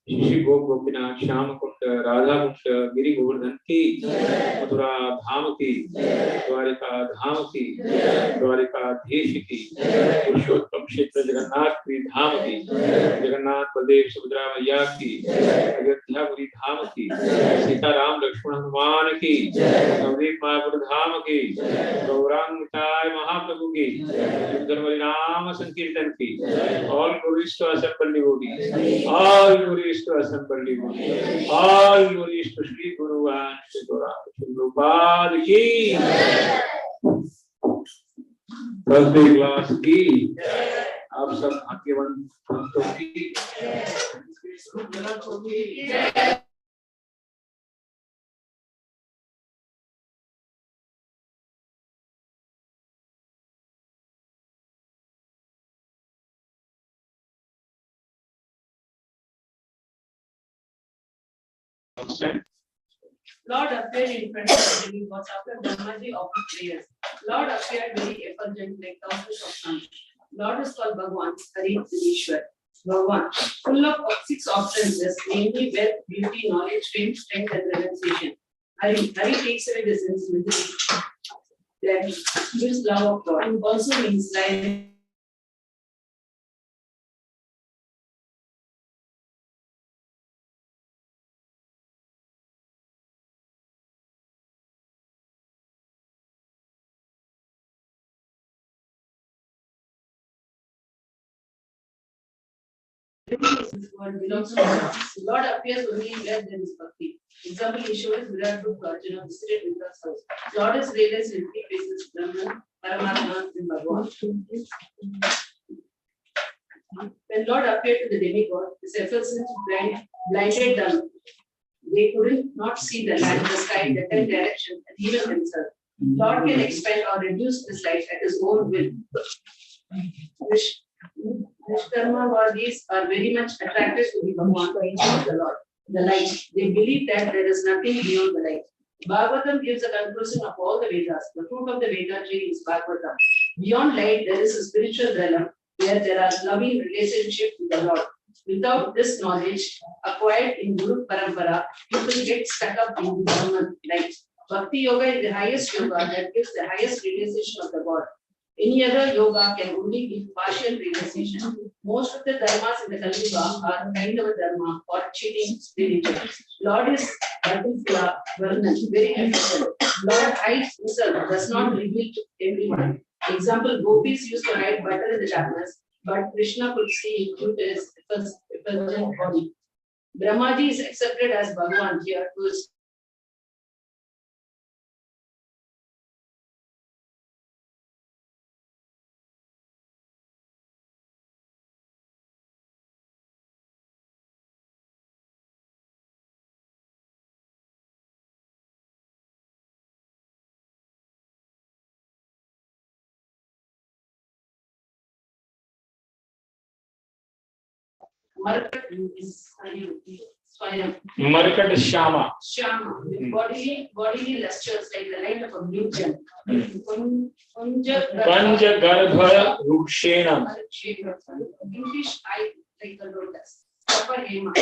श्री गोप गोपीनाथ श्याम कुंड राधा कुंड गिरी गोवर्धन की मथुरा धाम की द्वारिका धाम की द्वारिकाधीश की पुरुषोत्तम क्षेत्र जगन्नाथपुरी धाम की जगन्नाथ बलदेव सुभद्रा मैया की अयोध्यापुरी धाम की सीताराम लक्ष्मण हनुमान की नवदीप मायापुर धाम की गौरांग निताय महाप्रभु की सुंदर नाम संकीर्तन की all glories to assembled devotees, all glories to assembled devotees, all glories to Shri Guru and Shri Prabhupada ki, Thursday class की, आप सब भाग्यवान भक्तों की Lord appeared in front of the living gods after Brahmaji offered prayers. Lord appeared very effulgent like thousands of suns. Lord is called Bhagwan, Hari, and Ishwar. Bhagavan, full of six opulences, namely wealth, beauty, knowledge, fame, strength, and renunciation. Hari takes away the sins misery that gives love of God, and also means life. This word belongs to God. Lord appears only where there is bhakti. Example, he shows Virat Rup Arjuna visited Indra's house. Lord is realized in three places: Brahman, Paramatma, and Bhagavan. When Lord appeared to the demigod, his effulgence blinded them. They couldn't not see the land, the sky, the ten directions, and even themselves. Lord can expand or reduce this light at his own will. Nishkarmavadis are very much attracted to the Bhagavan, the Lord, the light. They believe that there is nothing beyond the light. Bhagwatam gives a conclusion of all the Vedas. The fruit of the Veda tree is Bhagwatam. Beyond light, there is a spiritual realm where there are loving relationships with the Lord. Without this knowledge acquired in Guru Parampara, people get stuck up in Brahman light. Bhakti Yoga is the highest yoga that gives the highest realization of the God. Any other yoga can only give partial realization. Most of the dharmas in the Kali Yuga are kind of a dharma or cheating religion. Lord is Bhagavad very efficient. Lord hides himself, does not reveal to everyone. Example, gopis used to hide butter in the darkness, but Krishna could see through his effulgent body. Brahmaji is accepted as Bhagavan here to his Markat is Swayam. Markat is Shama. Shama, with bodily lustures like the light of a blue gem. Panja Garbha Rukshena. English eye like the lotus. Upper Hema.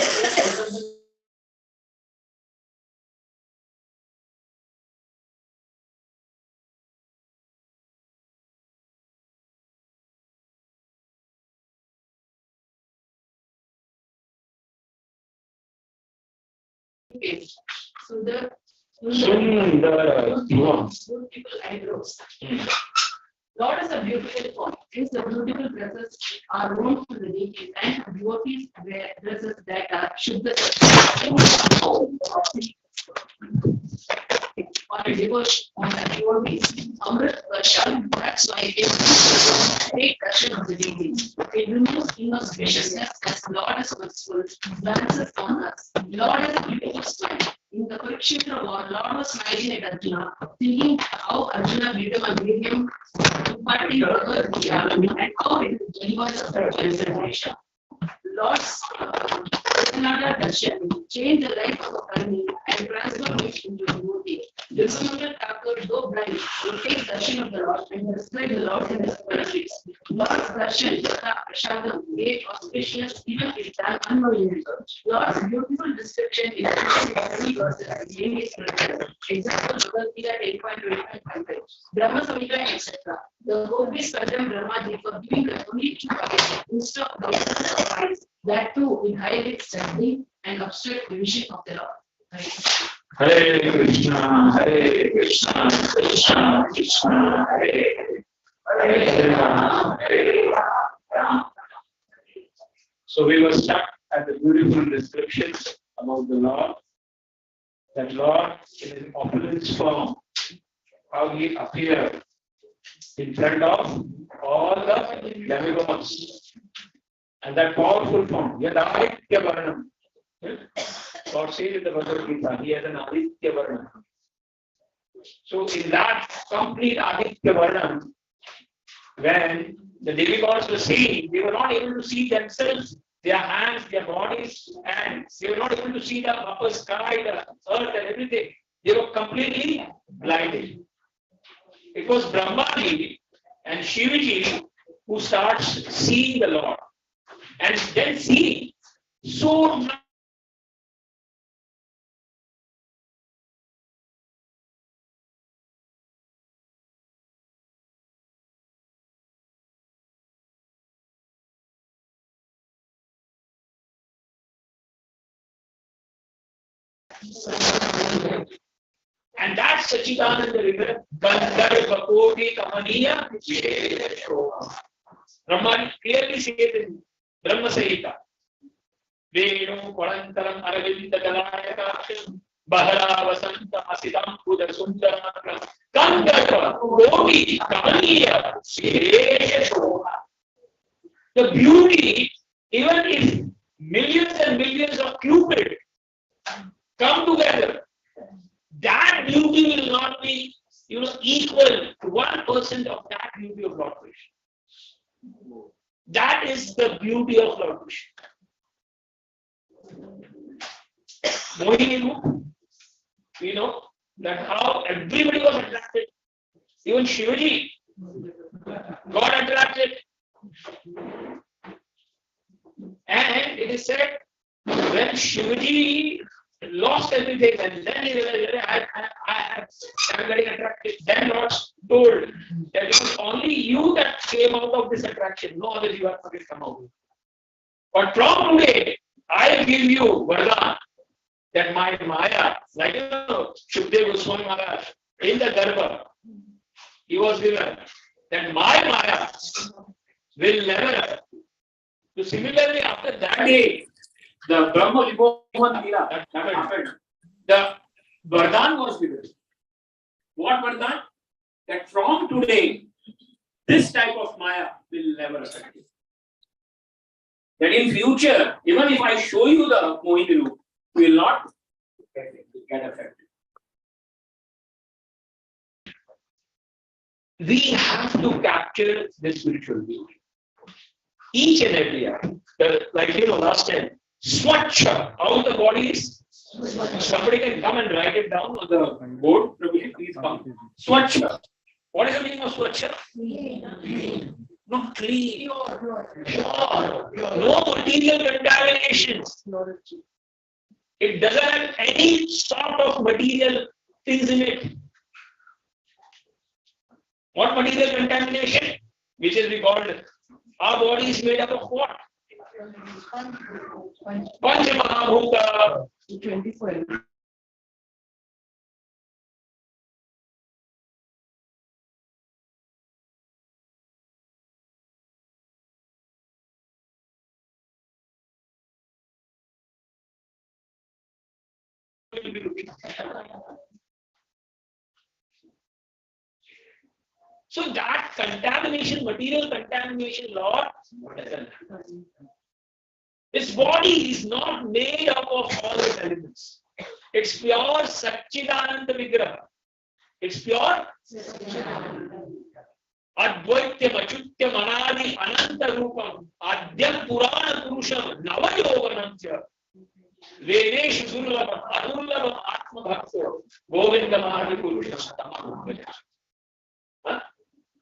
So the beautiful eyebrows. Lord is a beautiful form. Since the beautiful dresses are worn to the deities and devotees wear dresses that are Shuddha on a devotees. Amrit Varsha, that's why it is great darshan of the deities. It removes inner spaciousness as Lord is merciful, glances on us. Lord has a beautiful smile. In the Kurukshetra war, Lord was smiling at Arjuna, thinking how Arjuna beat him and made him party Bhagavad Gita and how it delivers a spiritual celebration. Lord's Another darshan changed the life of a Karmi and transformed it into a devotee. Vishwanath Thakur, though blind, will take darshan of the Lord and describe the Lord in his qualities. Lord's darshan, Yatha Prashadam, gave auspiciousness even if done unknowingly. Lord's beautiful description is very verses in his scriptures. Example, Bhagavad Gita 8.25. Brahma Samhita, etc. The gopis condemn Brahmaji for giving the only two eyes instead of thousands of eyes. That too will highlight study and abstract vision of the Lord. Hare Krishna, Krishna Krishna, Hare Rama, Hare Rama. So we were stuck at the beautiful descriptions about the Lord. That Lord in his opulence form, how he appeared in front of all the demigods. And that powerful form, Yadaditya Varnam. God says in the Bhagavad Gita, he has an Aditya Varnam. So in that complete Aditya Varnam, when the demigods were seeing, they were not able to see themselves, their hands, their bodies, and they were not able to see the upper sky, the earth and everything. They were completely blinded. It was Brahmaji and Shivaji who starts seeing the Lord. And then see, so much. And that's Sachidananda river. Gandharva Koti Kamaniya Brahma clearly says in Brahma Samhita. Venu Parantaram Aravinda Galayakasham Bahara Vasanta Asitam Buddha Sundaram Gandharva Koti Kamaniya The beauty, even if millions and millions of Cupid come together, that beauty will not be, equal to 1% of that beauty of Lord Krishna. That is the beauty of Lord Krishna. Mohini, we know that how everybody was attracted. Even Shivaji got attracted. And it is said, when Shivaji lost everything and then he realized, I'm getting attracted. Then Lord told that it was only you that came out of this attraction. No other you have to come out. But from today, I give you Vardhan that my Maya, like Shukdev Goswami Maharaj, in the Garbha, he was given that my Maya will never. So similarly, after that day, the Brahma Vibhovan Leela that happened, the Vardhan was given. What Vardhan? That from today, this type of Maya will never affect you. That in future, even if I show you the Mohini Roop, you will not get affected. We have to capture the spiritual beauty. Each and every eye. Like last time, Swachha, how the body is. Somebody can come and write it down on the board. Please come. Swachha. What is the meaning of Swachha? Not clean. Pure. No material contaminations. It doesn't have any sort of material things in it. What material contamination? Which is we called our body is made up of what? Pancha Mahabhuta. 24. So that contamination, material contamination, Lord, doesn't happen. This body is not made up of all its elements. It's pure Satchidananda Vigraha. It's pure Advaityam Achutyam Anadi Ananta Rupam Adyam Purana Purusham Navayoganam Cha Vedeshu Durlabam Adurlabam Atma Bhakto Govindamadi Purusham Tamam Vaja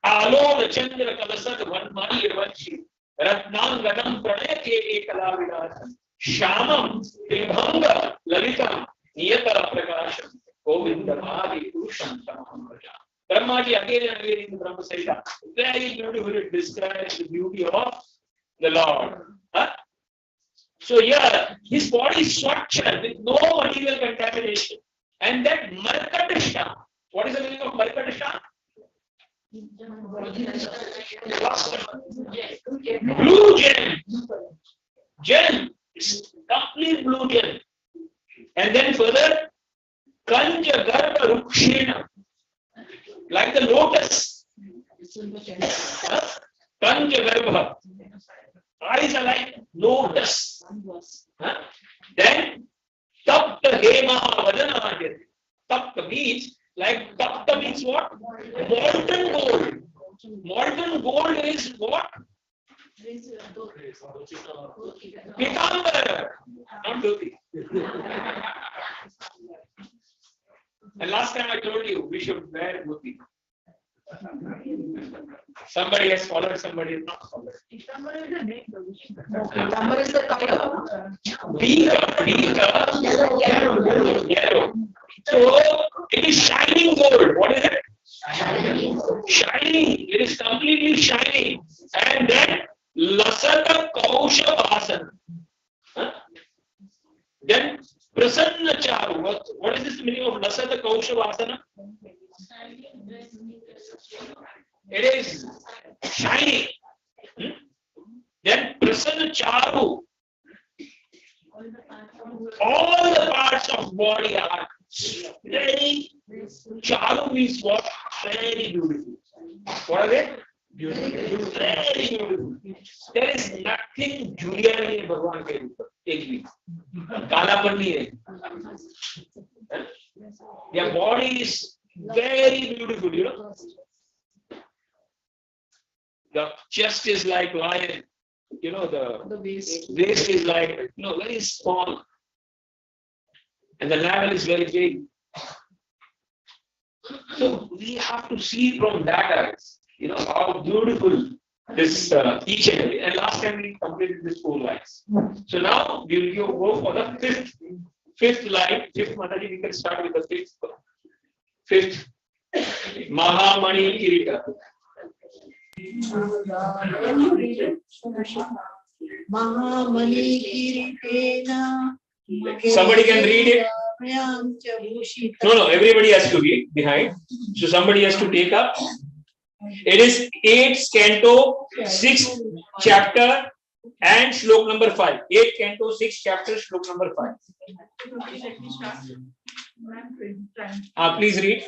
Alona Chandra Kalasad Vanmani Vanshi Ratnangadam Pranayake Kalavidasam Shamam Tribhanga Lalitam Niyata Prakasham Govindamadi Purusham Tamam Vaja. Brahmaji again and again in the Brahma Samhita very beautifully describes the beauty of the Lord. So here, his body is structured with no material contamination. And that Markatasha, what is the meaning of Markatasha? Blue gem. Gem is complete blue gem. And then further, Kanja Garbha Rukshena, like the lotus. Kanja Garbha. Eyes are like lotus. Then Tapta Hema Vadana. Tapta means, like Tapta means what? Molten gold. Molten gold is what? Pitambara, not dhoti. And last time I told you we should wear dhoti. Somebody has followed, somebody has not followed. Number is the color. Yellow. So it is shining gold. What is it? Shining. It is completely shining. And then Lasata Kaushavasana. Then Prasanna Charu. What is this meaning of Lasata Kaushavasana? It is shining. Then Prasanna Charu. All the parts of body are very. Charu means what? Very beautiful. What are they? Beautiful. Very beautiful. There is nothing Julia in Bhagwan ke ऊपर एक भी कालापन नहीं है. Their body is very beautiful, you know. The chest is like lion, you know. The waist is like, you know, very small, and the navel is very big. So we have to see from that eyes, you know, how beautiful this each and every. And last time we completed this 4 lines. So now we will go for the fifth line. Fifth Mataji, we can start with the fifth. Mahamani Kirita. Mahamani Kiritena. Somebody can read it. No, everybody has to read behind. So somebody has to take up. It is 8th canto, 6th chapter, and slok number 5. 8th canto, 6th chapter, slok number 5. Please read.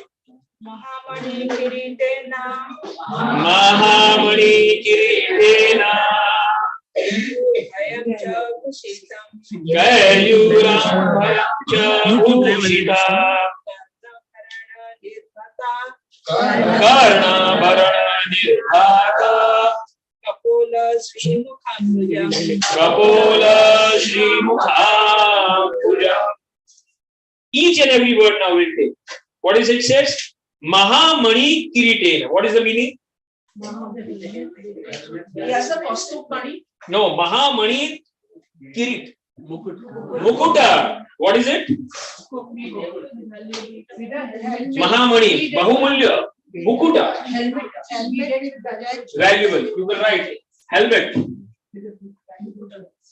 Mahamani Kiritena. Mahamani Kiritena. Kayuram Bhayamcha Karna Bharana Nirvata Kapola Sri Mukha. Each and every word now we'll take. What is it says? Mahamani Kiritena. What is the meaning? Yes, the costume money. No, Mahamani Kirit. Mukuta. What is it? Mahamani. Bahumulya. Mukuta. Valuable. You can write. Helmet.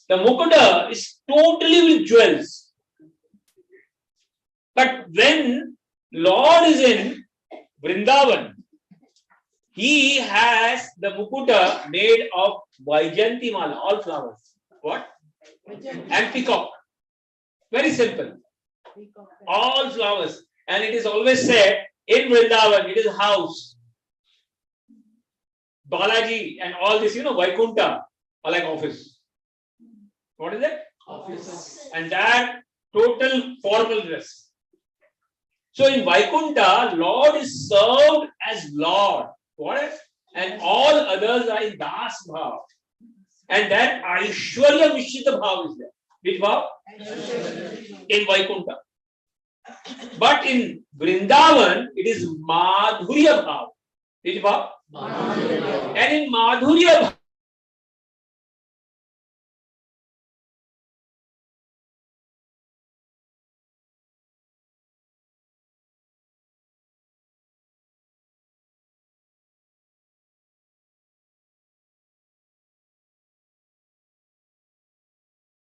The Mukuta is totally with jewels. But when Lord is in Vrindavan, he has the Mukuta made of Vaijanti Mala, all flowers. What? And peacock. Very simple. All flowers. And it is always said in Vrindavan, it is a house. Balaji and all this, you know, Vaikunta are like office. What is it? Office. And that total formal dress. So in Vaikunta, Lord is served as Lord. What? And all others are in Das Bhav. And that Aishwarya Mishita Bhav is there. Which Bhav? In Vaikunta. But in Vrindavan, it is Madhurya Bhav. Which Bhav? And in Madhurya Bhav,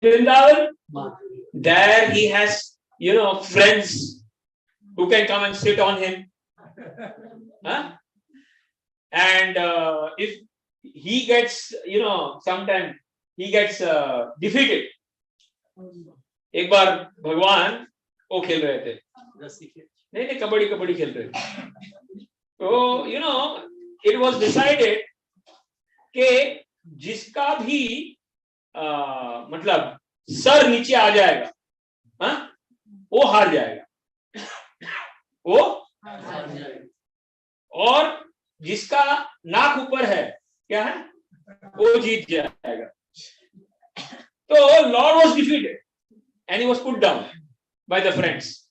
Vrindavan, there he has, you know, friends who can come and sit on him. Huh? And if he gets, you know, sometimes he gets defeated. एक बार भगवान वो खेल रहे थे, नहीं कबड्डी खेल रहे थे. तो you know, it was decided कि जिसका भी मतलब सर नीचे आ जाएगा, हाँ, वो हार जाएगा. और जिसका नाक ऊपर है, क्या है, वो जीत जाएगा. तो Lord was defeated and he was put down by the friends.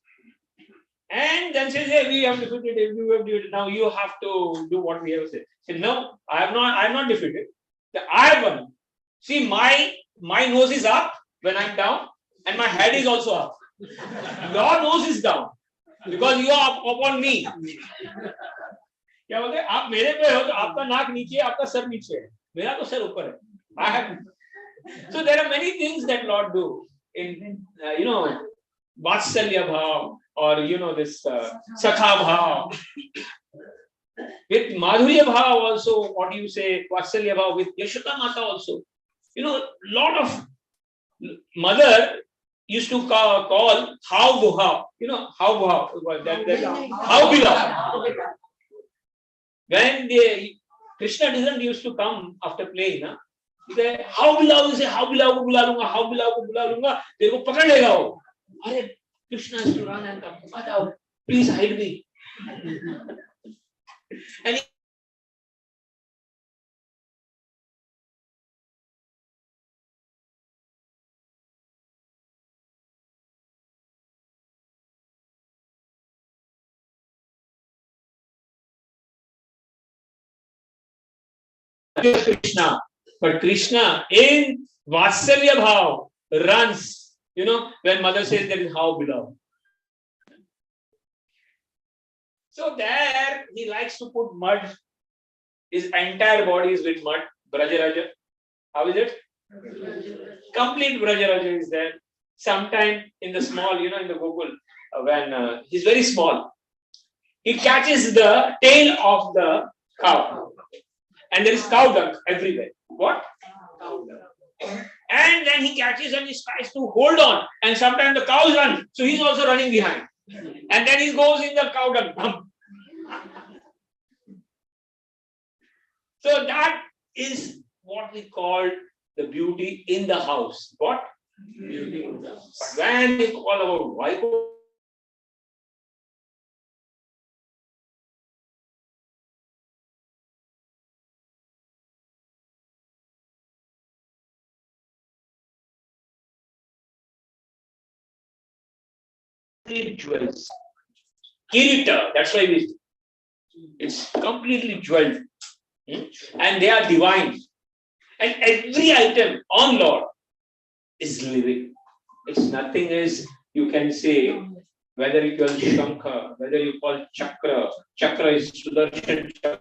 And then says, hey, we have defeated it, you have defeated it. Now you have to do what we have said. Say, no, I am not defeated. I have won. See, my nose is up when I'm down, and my head is also up. Your nose is down because you are up on me. क्या बोलते हैं आप मेरे पे हो तो आपका नाक नीचे है आपका सर नीचे है मेरा तो सर ऊपर है I have so there are many things that Lord do in Vatsalya bhav or this Sakha bhav with Madhurya bhav also what do you say Vatsalya bhav with Yashoda Mata also lot of mother used to call how bhav how bhav how beloved when Krishna didn't used to come after playing he said how beloved say how beloved को बुला लूंगा how beloved को बुला लूंगा तेरे को पकड़ लेगा वो अरे Krishna is to run and come mत आओ please hide me and Krishna but Krishna in Vatsalya bhav runs when mother says that is how beloved so there he likes to put mud his entire body is with mud Brajaraja how is it complete Brajaraja is there sometime in the small in the Gokul when he's very small he catches the tail of the cow and there is cow dung everywhere what cow dung and then he catches and he tries to hold on and sometimes the cows run so he's also running behind and then he goes in the cow dung so that is what we call the beauty in the house what beauty in the house but when we call about Vaikuntha jewels. Kirita, that's why it's completely jeweled. And they are divine. And every item on Lord is living. It's nothing as you can say, whether you call Shankha, whether you call Chakra. Chakra is Sudarshan Chakra.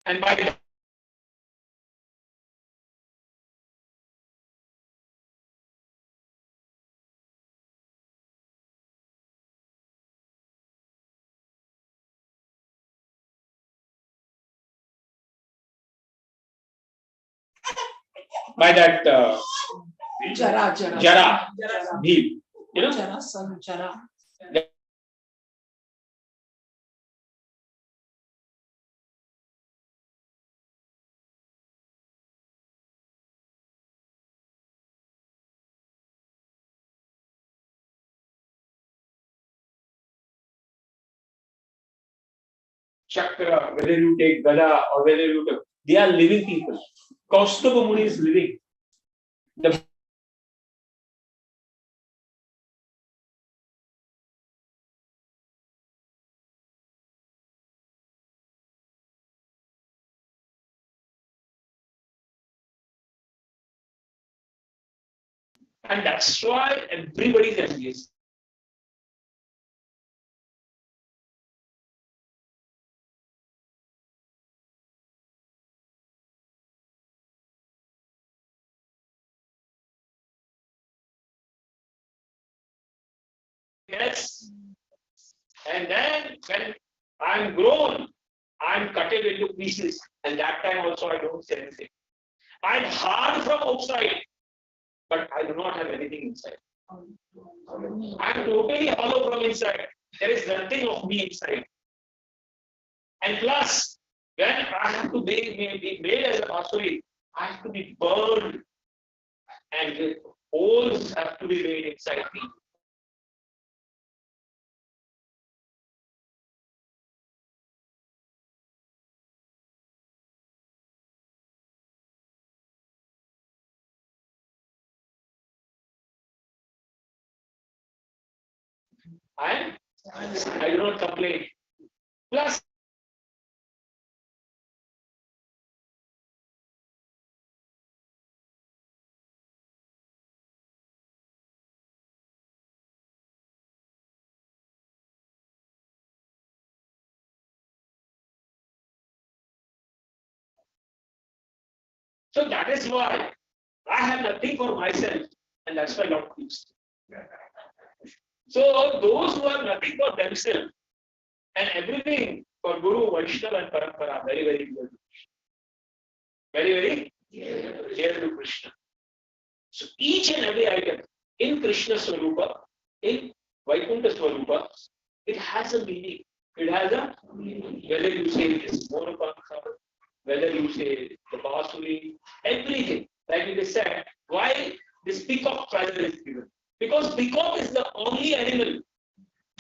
And by that Jara, Bhim, Jara, son, Jara. Chakra, whether you take Gada or whether you take, they are living people. Kaustubha Muni is living. And that's why everybody is engaged. Yes. And then when I'm grown, I'm cut it into pieces. And that time also I don't say anything. I'm hard from outside, but I do not have anything inside. I'm totally hollow from inside. There is nothing of me inside. And plus, when I have to be made as a Basuri, I have to be burned. And the holes have to be made inside me. I do not complain. Plus, so that is why I have nothing for myself, and that's why Lord keeps. So those who have nothing for themselves and everything for Guru, Vaishnava and Parampara, very, very good. Very, very dear to Krishna. So each and every item in Krishna Swarupa, in Vaikuntha Swarupa, it has a meaning. It has a meaning. Whether you say it is Monopankha, whether you say the Basuri, everything. Like it is said, why this peacock feather is given? Because peacock is the only animal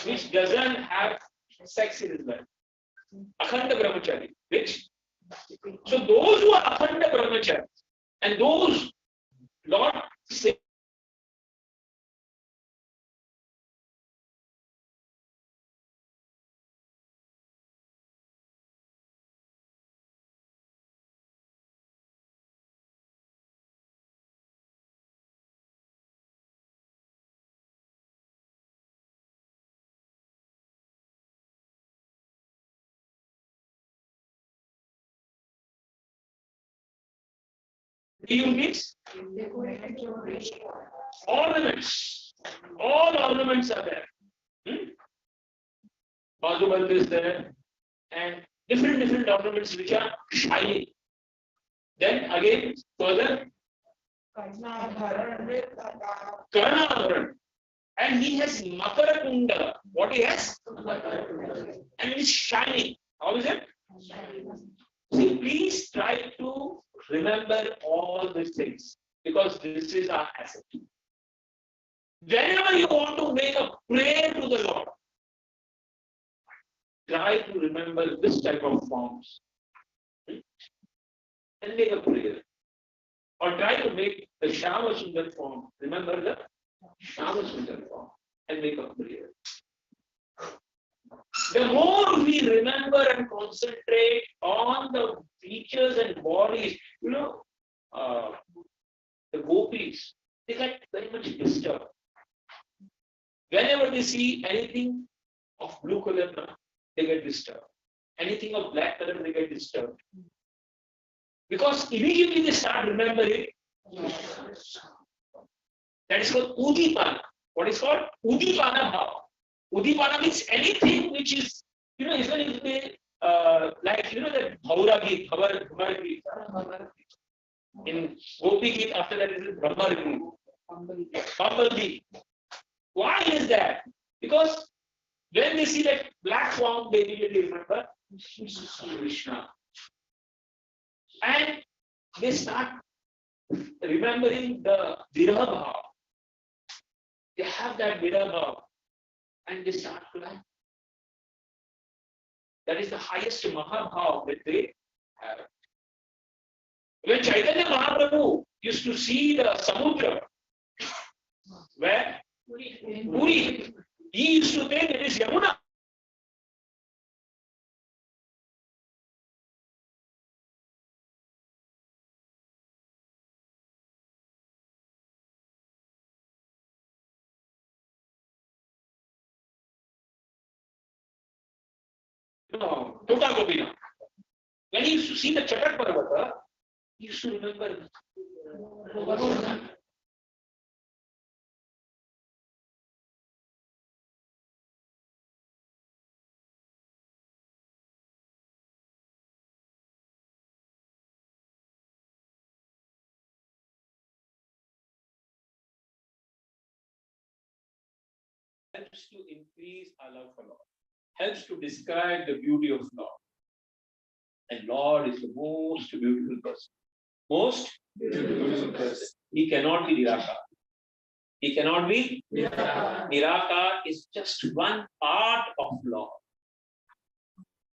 which doesn't have sex in his life. Akhanda Brahmachari. Which? So those who are Akhanda Brahmachari and those Lord say means ornaments. All ornaments are there. Bhagwatam is there, and different ornaments which are shining. Then again, further, Karnavaran. And he has Makara Kunda. What he has? And it is shining. How is it? See, please try to remember all these things because this is our asset. Whenever you want to make a prayer to the Lord, try to remember this type of forms and make a prayer. Or try to make the Shama Sundar form. Remember the Shama Sundar form and make a prayer. The more we remember and concentrate on the features and bodies, the gopis, they get very much disturbed. Whenever they see anything of blue color, they get disturbed. Anything of black color, they get disturbed. Because immediately they start remembering. That is called Udipana. What is called? Udipana Bhava. Udipana means anything which is, even if they, like, the Bhaura Geet, Bhamar Geet. In Gopi Geet, after that is Brahmar Geet. Bumble Geet. Why is that? Because when they see that black form, they immediately remember Krishna. And they start remembering the Viraha Bhava. They have that Viraha Bhava. And they start crying. That is the highest Mahabhav that they have. When Chaitanya Mahaprabhu used to see the Samudra, where? Puri. He used to think it is Yamuna. No, Tota Gopina. When he used to see the Chatak Parvata, he used to remember Bhagwatam. Helps to increase our love for Lord. Helps to describe the beauty of Lord. And Lord is the most beautiful person. Most beautiful person. He cannot be Nirakar. He cannot be Nirakar. Nirakar is just one part of Lord.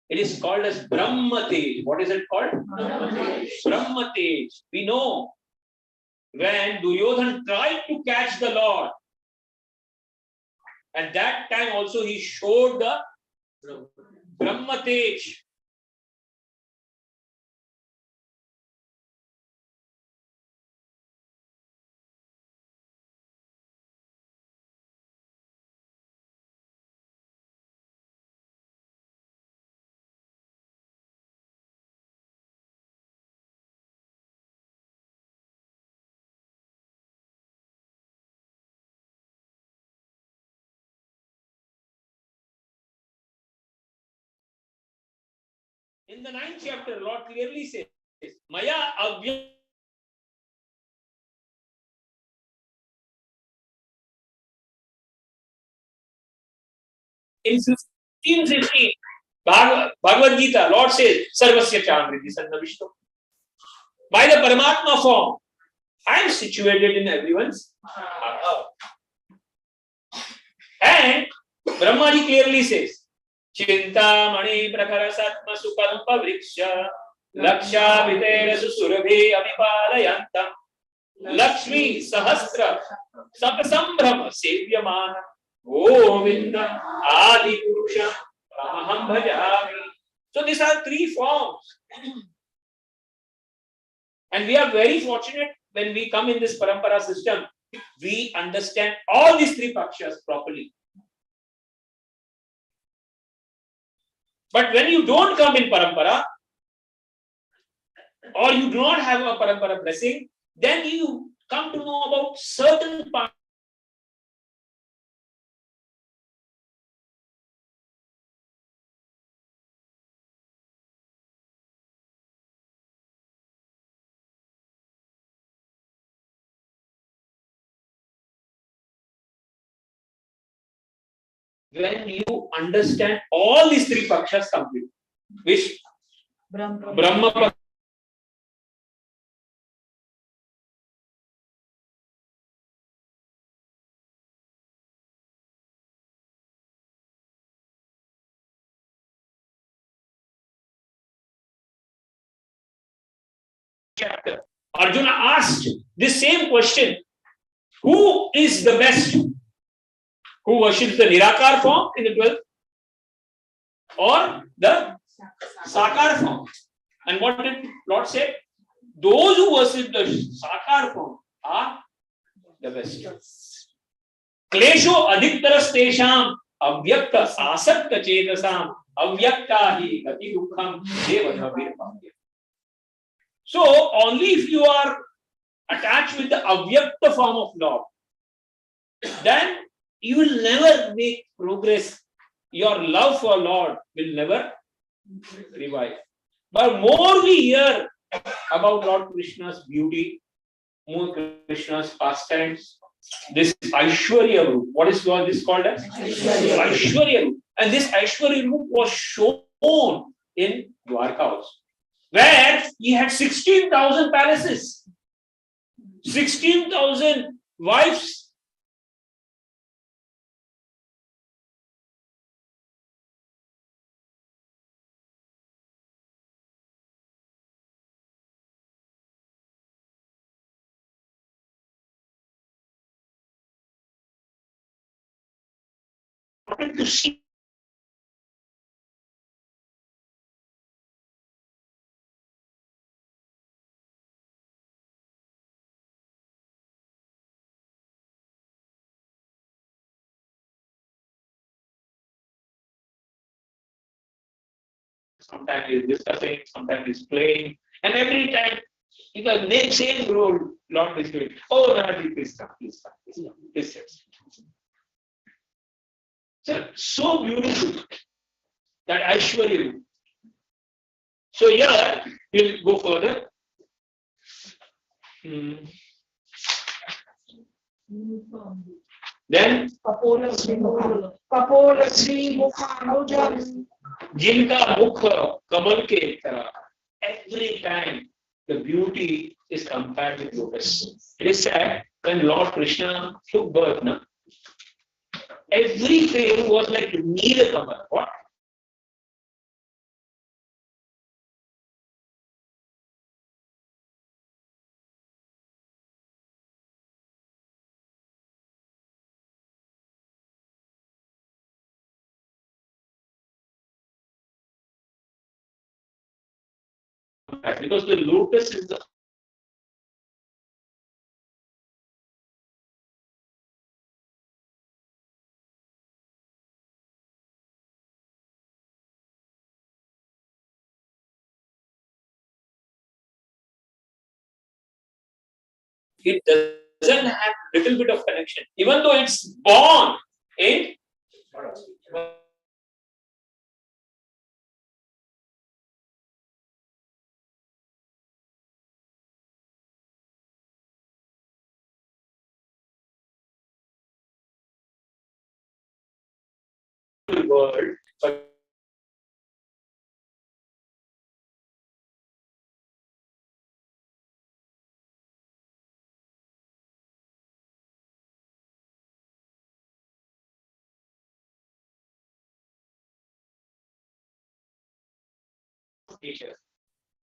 It is called as Brahmatej. What is it called? Brahmatej. We know when Duryodhan tried to catch the Lord, And that time also he showed the Brahma Tej. In the 9th chapter, Lord clearly says, Maya Avya. In 15:15, Bhagavad Gita, Lord says, Sarvasya Chamriti Sanna Vishnu. By the Paramatma form, I am situated in everyone's heart. And Brahmaji clearly says, Chintamani Prakhara Satma Sukalpa Vriksha Laksha Vitera Susurabhe Avipalayanta Lakshmi Sahasra Sapasambhrama Sevyamana Govinda Adi Purusha Aham Bhajami. So these are three forms. And we are very fortunate when we come in this parampara system, we understand all these three pakshas properly. But when you don't come in parampara, or you do not have a parampara blessing, then you come to know about certain parts. When you understand all these three pakshas complete, which Brahma chapter, Arjuna asked this same question: who is the best? Who worships the Nirakar form in the 12th, or the Sakar form? And what did Lord say? Those who worship the Sakar form are the best. Klesho adiktaras tesham avyakta asakta chetasam avyakta hi gati dukkham devana virpamya. So only if you are attached with the avyakta form of Lord, then you will never make progress. Your love for Lord will never revive. But more we hear about Lord Krishna's beauty, more Krishna's pastimes, this Aishwarya Roop. What is this called as? Aishwarya Roop. And this Aishwarya Roop was shown in Dwarka also, where he had 16,000 palaces, 16,000 wives. To see sometimes he's discussing, sometimes he's playing, and every time the same role Lord is doing. Oh, Radhi, please come, please come, please come, please come. So beautiful that Aishwarya. So here we'll go further. Then जिनका मुख कमल के तरह, every time the beauty is compared with lotus. It is said when Lord Krishna took birth, everything was like Neela Kamal. What? that because the lotus is the it doesn't have little bit of connection, even though it's born in world, but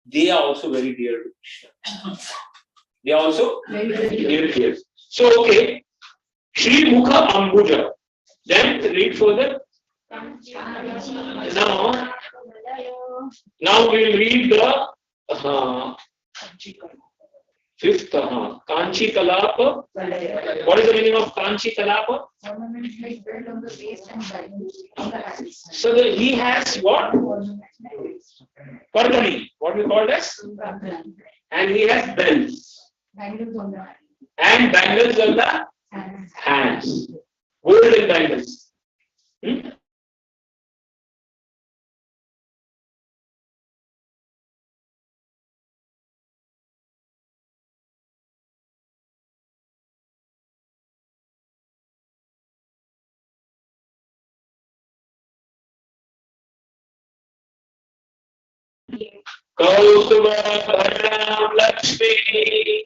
they are also very dear to Krishna. They are also very dear. So, okay, Shri Mukha Ambuja. Then read further. Now we'll read the fifth Kanchi Kalapa. What is the meaning of Kanchi Kalapa? So he has what? Kardani. What we call as? And he has bells. And bangles on the hands. Golden bangles. Kaustuva Bharam Lakshmi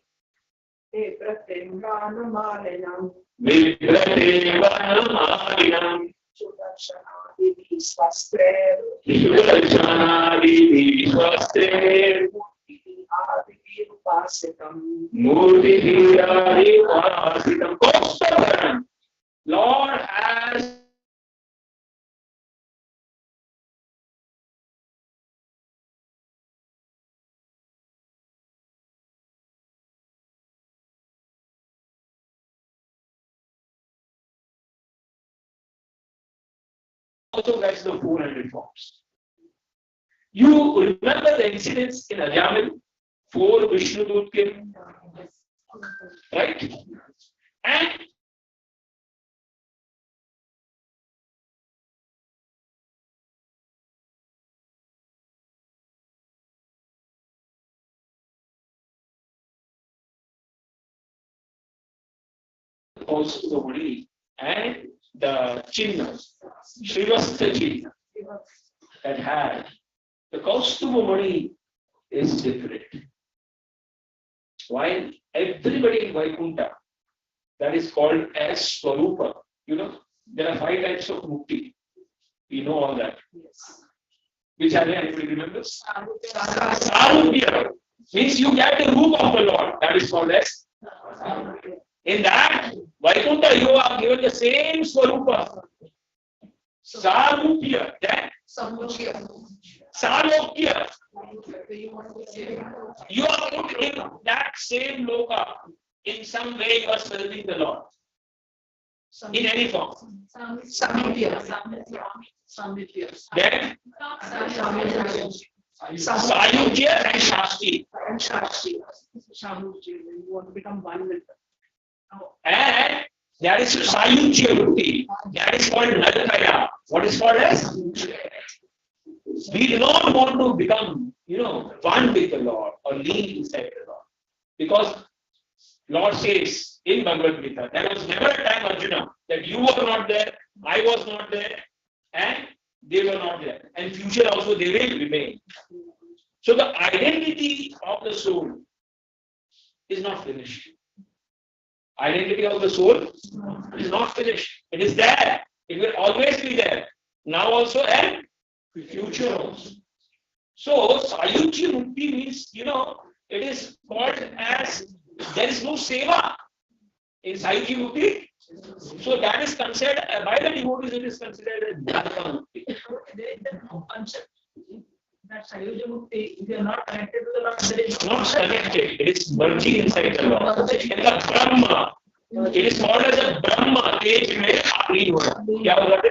Vipratenganamalinam Vipratevanamalinam Sudarshanadivi Swastre Sudarshanadivi Swastre Adivi Upasitam Murti Upasitam. Kaustuva Lord has also gets the 400 forms. You remember the incidents in Ajamil? 4 Vishnu Dut came, right? And also the Mani and the Chinna, Srivastha Chinna that had the Kaustuva Mani is different. While everybody in Vaikuntha, that is called as Swarupa, there are 5 types of mukti. We know all that. Which are there? Anybody remembers? Sarupya means you get the roop of the Lord. That is called as. In that Vaikuntha, you are given the same Swarupa. Sarupya. Then Sarupya. You are put in that same loka. In some way, you are serving the Lord. In any form. Then Sayukya and Shasti. You want to become one with them. And that is Sayukya Bhakti. That is called Nalkaya. What is called as? We do not want to become, one with the Lord or lean inside the Lord. Because Lord says in Bhagavad Gita, there was never a time, Arjuna, that you were not there, I was not there, and they were not there. And future also they will remain. So the identity of the soul is not finished. Identity of the soul is not finished. It is there. It will always be there. Now also and future also. So Sayukya Mukti means, it is called as there is no seva in Sayukya Mukti. So that is considered by the devotees, it is considered as Jnana Mukti. There is no concept that that Sayuja Mukti, if you are not connected to the Lord, there is Not connected. It is merging inside the Lord. In the Brahma. It is called as a Brahma. Tej mein आखिरी हुआ. क्या होगा?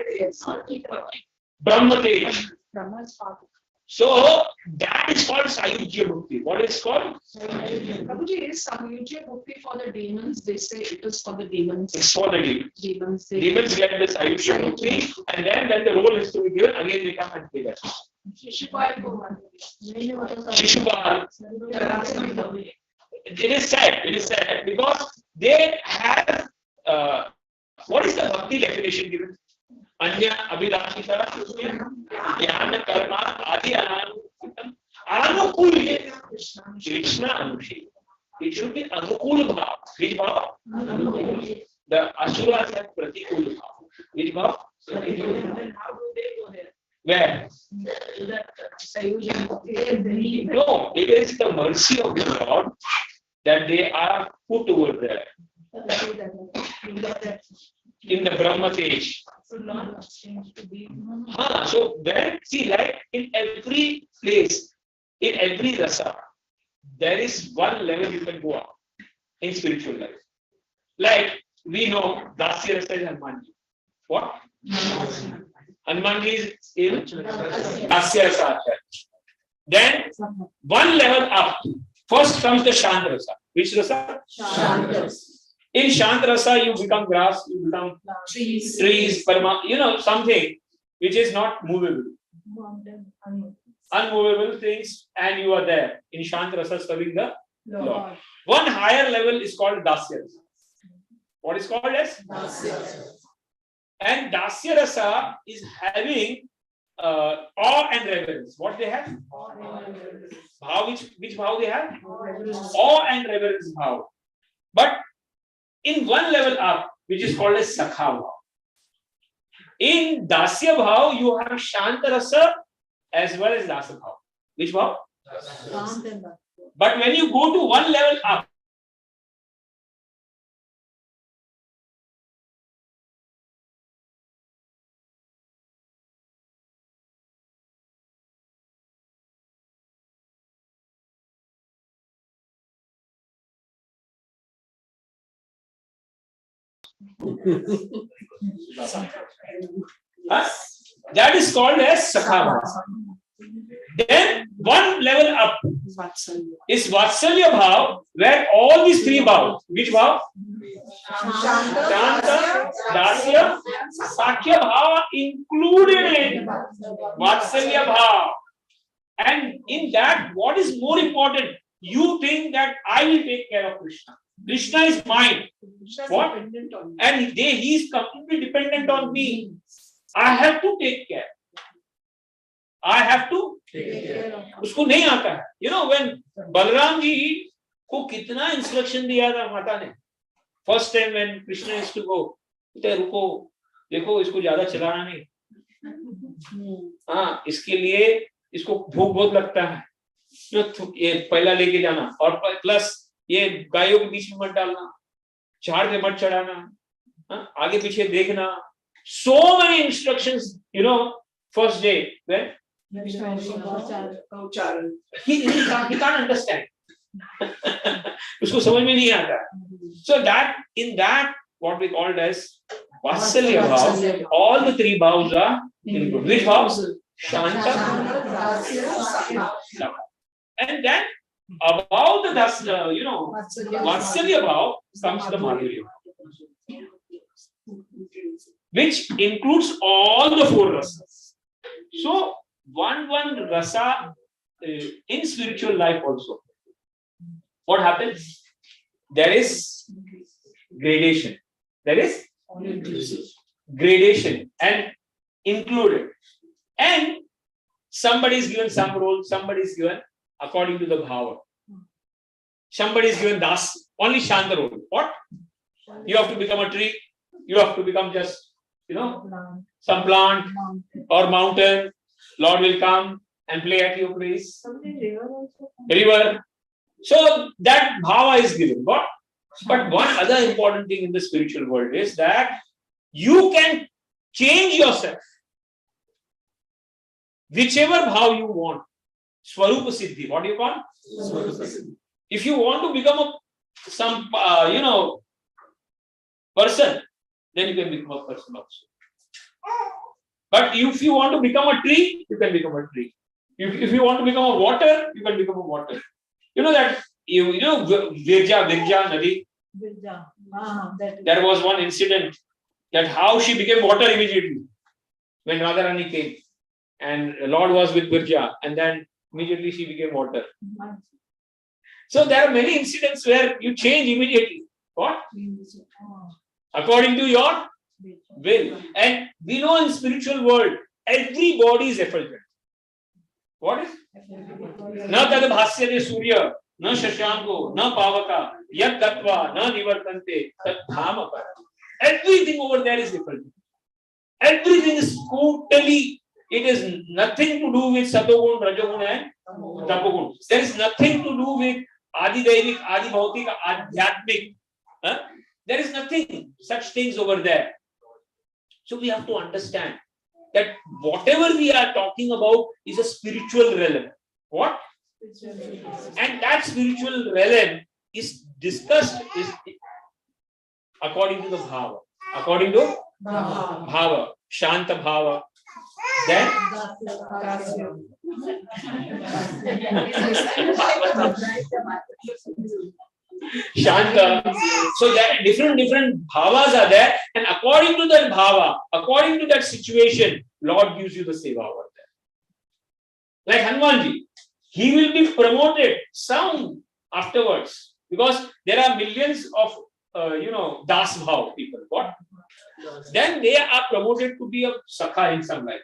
Brahma Tej. Brahma's path. So that is called Sayujya Mukti. What is called? Prabhuji, is Samyujya Mukti for the demons? They say it is for the demons. It's for the demons. Demons. Demons get the Sayujya Mukti, and then when the role is to be given, again they come and take it. Shishupal. Shishupal. It is said because they have what is the bhakti definition given? Anya abhilashita jnana karma adi ananukulam anukul Krishna anushi. It should be anukul bhav. Which bhav? The asuras have pratikul bhav. Which bhav? Then how do they go there? Where? That Sayuja Mukti. No, it is the mercy of the Lord that they are put over there in the Brahma Tej. So Lord has changed to be. So then, see, like in every place, in every rasa, there is one level you can go up in spiritual life. Like we know, Dasya Rasa is Hanumanji. What? Hanumanji is in Dasya Rasa. Then one level up. First comes the Shant Rasa. Which Rasa? In Shant Rasa, you become grass, you become trees, parama, something which is not movable. Unmovable things, and you are there in Shant Rasa serving the Lord. One higher level is called Dasya Rasa. What is called as? Dasya Rasa. And Dasya Rasa is having awe and reverence. What they have? Bhav, which bhav they have? Awe and reverence bhav. But in one level up, which is called as Sakha bhav. In Dasya bhav, you have Shanta Rasa as well as Dasa bhav. Which bhav? But when you go to one level up, that is called as Sakha bhav. Then one level up is Vatsalya bhav, where all these three bhavs, which bhav? Shanta, Dasya, Sakhya bhav included in Vatsalya bhav. And in that, what is more important? You think that I will take care of Krishna. Krishna is mine. What? And he is completely dependent on me. I have to take care. I have to take care. उसको नहीं आता है. When Balram ji को कितना instruction दिया था माता ने. First time when Krishna used to go, कहते रुको, देखो इसको ज्यादा चलाना नहीं. हाँ, इसके लिए इसको भूख बहुत लगता है. ये पहला लेके जाना और प्लस ये गायों के बीच में मत डालना, झाड़ पे मत चढ़ाना, आगे पीछे देखना. So many instructions, first day when he can't understand. उसको समझ में नहीं आता. So that in that what we called as Vatsalya bhav, all the three bhavs are included. Which bhavs? Shanta, and then above the Vatsalya bhav comes the Madhurya, which includes all the four rasas. So one rasa in spiritual life also. What happens? There is gradation. There is gradation and included. And somebody is given some role, somebody is given according to the bhava. Somebody is given das, only Shanta role. What? You have to become a tree, you have to become just, some plant or mountain. Lord will come and play at your place. River. So that bhava is given. What? But one other important thing in the spiritual world is that you can change yourself. Whichever bhav you want, Swarupa Siddhi. What do you call? If you want to become some person, then you can become a person also. But if you want to become a tree, you can become a tree. If you want to become a water, you can become a water. You know that Virja Nadi. There was one incident that how she became water immediately when Radharani came, and Lord was with Virja, and then immediately she became water. So there are many incidents where you change immediately. What? According to your will. And we know in spiritual world, every body is effulgent. What is? Na tad bhasyate surya, na shashanko, na pavaka, yad tattva, na nivartante, tat dhama para. Everything over there is effulgent. Everything is totally, it is nothing to do with Satogun, Rajogun and Tapogun. There is nothing to do with Adi Daivik, Adi Bhautik, Adhyatmik. There is nothing, such things over there. So we have to understand that whatever we are talking about is a spiritual realm. What? And that spiritual realm is discussed according to the bhava. According to bhava, shanta bhava. Then Shanta. So there different bhavas are there, and according to that bhava, according to that situation, Lord gives you the seva over there. Like Hanumanji, he will be promoted sound afterwards because there are millions of das bhav people. What? Then they are promoted to be a sakha in some life.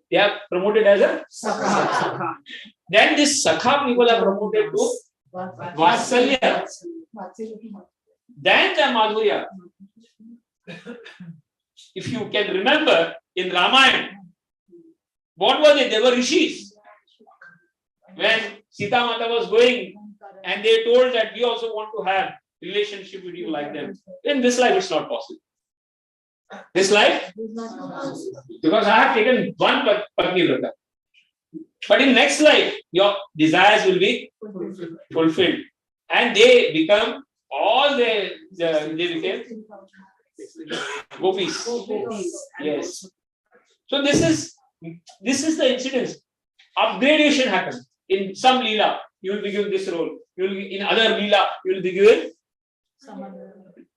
They are promoted as a sakha. Then this sakha people are promoted to Vatsalya. Then the Madhurya. If you can remember in Ramayana, what were they? They were rishis. When Sita Mata was going and they told that we also want to have relationship with you like them. In this life it's not possible. This life? Because I have taken one Patni Vrata. But in next life, your desires will be fulfilled. And they become they became gopis. Yes. So this is the incidence. Upgradation happens. In some Leela, you will be given this role. In other Leela, you will be given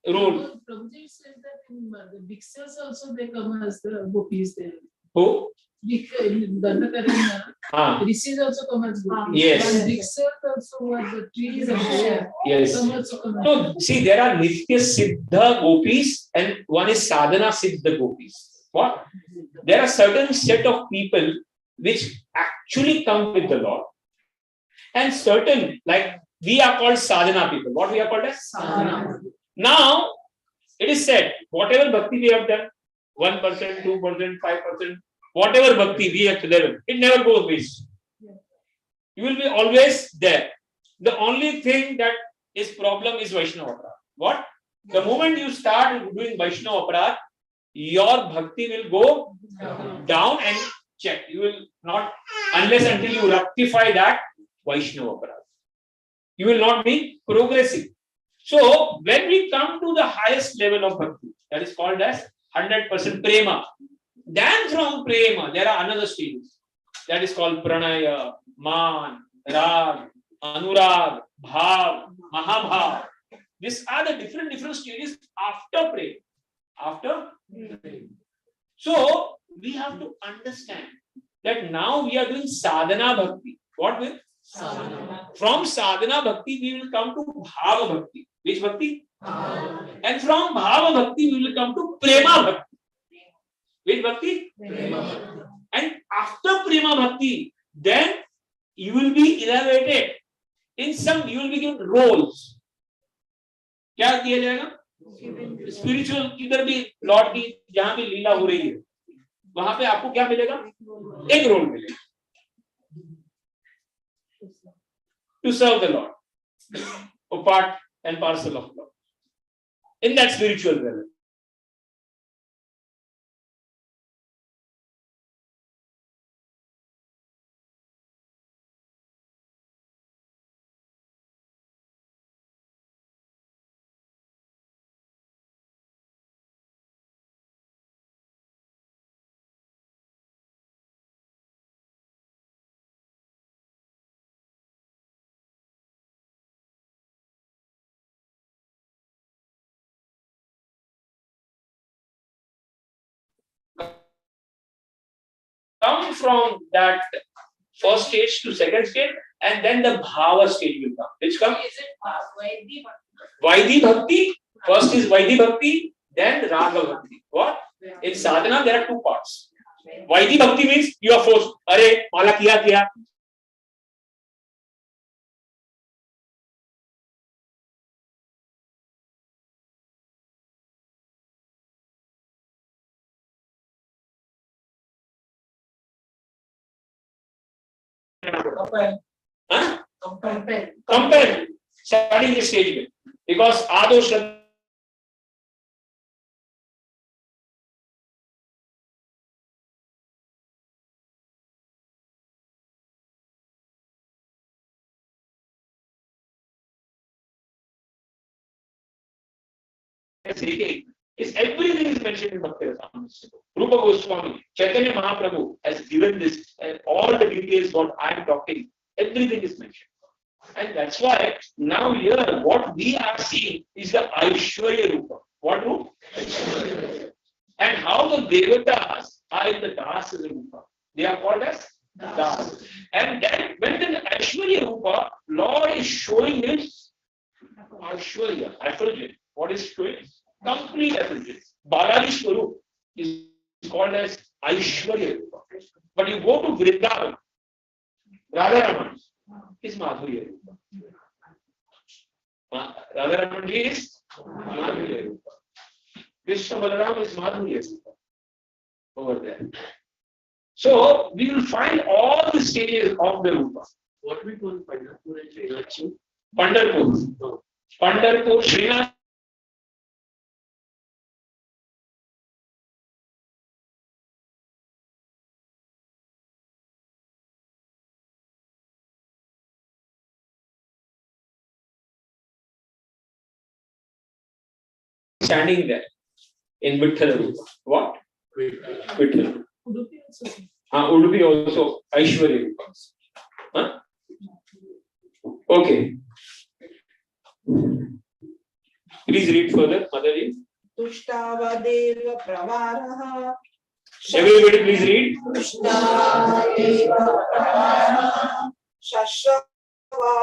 role. Prabhuji says that in the Bhiksas also they come as the gopis there. Who? Rishis also come as gopis. Yes. And Bhiksas also were the trees and there. Yes. Some also come as No, see, there are Nitya Siddha gopis and one is Sadhana Siddha gopis. What? There are certain set of people which actually come with the Lord. And certain, like we are called sadhana people. What we are called as? Sadhana. Now, it is said, whatever bhakti we have done, 1%, 2%, 5%, whatever bhakti we have done, it never goes waste. You will be always there. The only thing that is problem is Vaishnava Aparadha. What? The moment you start doing Vaishnava Aparadha, your bhakti will go down and check. You will not, unless until you rectify that Vaishnava Aparadha. You will not be progressive. So, when we come to the highest level of bhakti, that is called as 100% prema. Then from prema, there are another stages. That is called pranaya, man, rag, anurag, bhav, mahabhav. These are the different stages after prema. After prema. So, we have to understand that now we are doing sadhana bhakti. What with? Sadhana. From sadhana bhakti, we will come to bhava bhakti. Which bhakti? And from bhava bhakti, we will come to prema bhakti. Which bhakti? Prema bhakti. And after prema bhakti, then you will be elevated. In some, you will be given roles. क्या किया जाएगा? Spiritual किधर भी Lord की जहां भी लीला हो रही है, वहां पे आपको क्या मिलेगा? एक रोल मिलेगा. To serve the Lord, a part and parcel of Lord in that spiritual realm. come from that first stage to second stage, and then the bhava stage will come. Which comes? Is it Vaidhi Vaidhi Bhakti. First is Vaidhi Bhakti, then Raga Bhakti. What? In sadhana, there are two parts. Vaidhi Bhakti means you are forced. Arey, mala kiya. Huh? Compare. Studying the stage because Ado Shraddha is everything is mentioned in Bhakti Rasamrita. Rupa Goswami, Chaitanya Mahaprabhu has given this and all the details what I am talking, everything is mentioned. And that's why now here what we are seeing is the Aishwarya Rupa. What Rupa? And how the Devatas are in the Das Rupa. They are called as Das. And then when the Aishwarya Rupa, Lord is showing his Aishwarya, effulgence. What is showing? Complete effulgence. Balaji Swarup is called as Aishwarya Rupa. But you go to Vrindavan, Radharaman is Madhurya Rupa. Radharaman is Madhurya Rupa. Krishna Balaram is Madhurya Rupa. Over there. So we will find all the stages of the Rupa. What we call Pandharpur and Srinath? Pandharpur. Pandharpur, Srinath. Standing there in Vithala Rupa. What? Vithala. Udupi also Aishwarya Rupa. Huh? Okay. Please read further, Motherji. Tushtavadeva pravaraha. Everybody please read. Tushtavadeva pravaraha. Shashava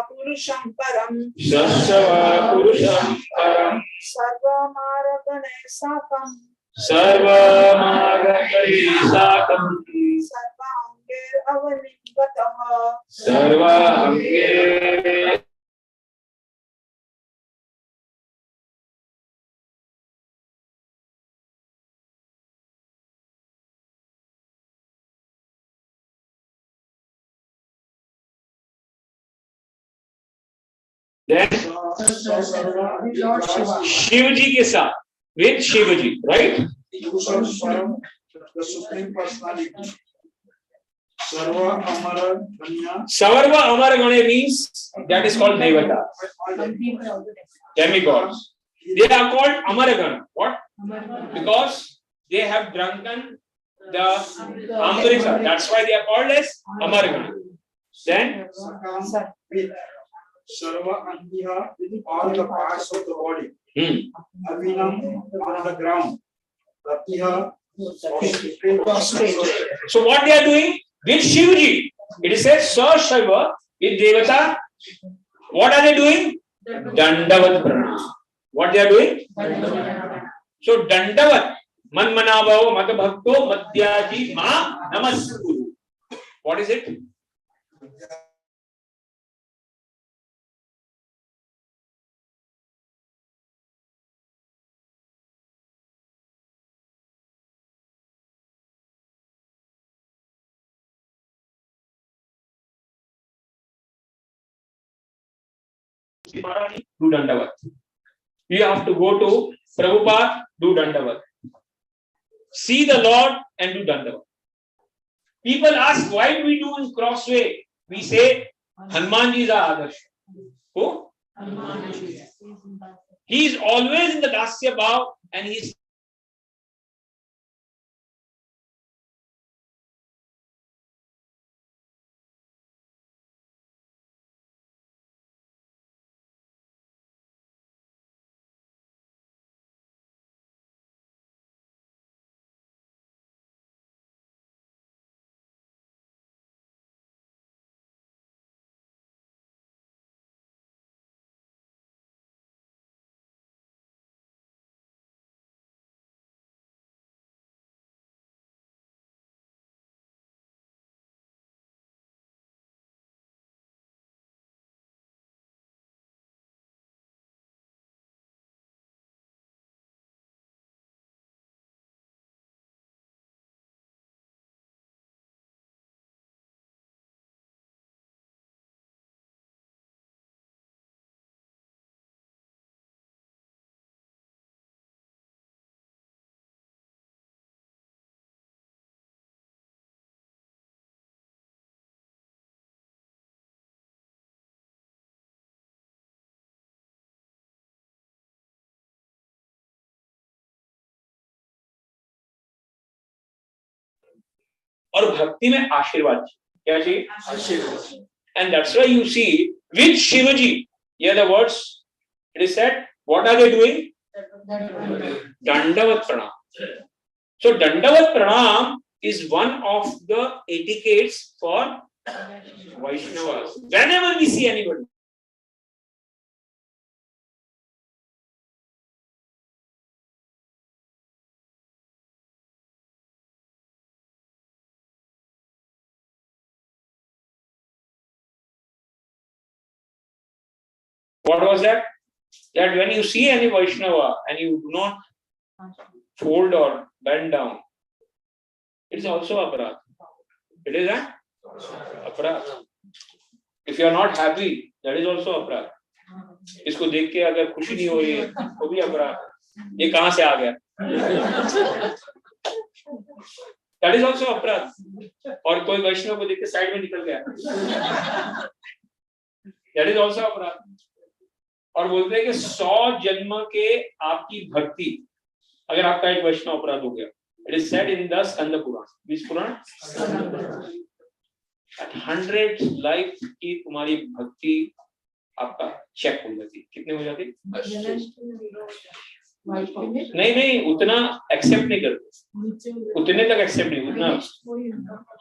purusham param. Shashava purusham param. Sarvamaragane sakam. Sarvamaragane sakam. Sarvangir avaningataha. Sarvangir. Then Shivji ke saath, with Shivji, right? The Supreme Personality. Sarva Amara Ganya. Sarva Amara Ganya means that is called Devata. Demigods. They are called Amaragana. What? Because they have drunken the Amrita. That's why they are called as Amaragana. Then Sarva Antiha, all the parts of the body. Avinam on the ground. Ratiha. So what they are doing? With Shivji. It says Sir Shiva with Devata. What are they doing? Dandavat Pranam. What they are doing? So Dandavat. Man manavao mat bhakto madhyaji ma namaskuru. What is it? Do Dandavat. You have to go to Prabhupada, do Dandavat. See the Lord and do Dandavat. People ask why we do in crossway. We say Hanumanji is our Adarsh. Who? He is always in the Dasya Bhav and he is और भक्ति में आशीर्वाद चाहिए। क्या चाहिए? आशीर्वाद। And that's why you see with Shivji here the words it is said what are they doing? दंडवत प्रणाम. So Dandavat Pranam is one of the etiquettes for Vaishnavas. Whenever we see anybody. What was that? That when you see any Vaishnava and you do not fold or bend down, it is also aparadh. It is an aparadh. If you are not happy, that is also aparadh. इसको देख के अगर खुशी नहीं हो रही है वो भी अपराध. ये कहाँ से आ गया? That is also अपराध. और कोई वैष्णव को देख के साइड में निकल गया, that is also अपराध. और बोलते हैं कि 100 जन्म के आपकी भक्ति अगर आपका एक वैष्णव अपराध हो गया. It is said in the Skanda Puran. Which Puran? At 100 life की तुम्हारी भक्ति आपका चेक हो जाती. कितने हो जाती? नहीं उतना एक्सेप्ट नहीं करते, उतने तक एक्सेप्ट नहीं, उतना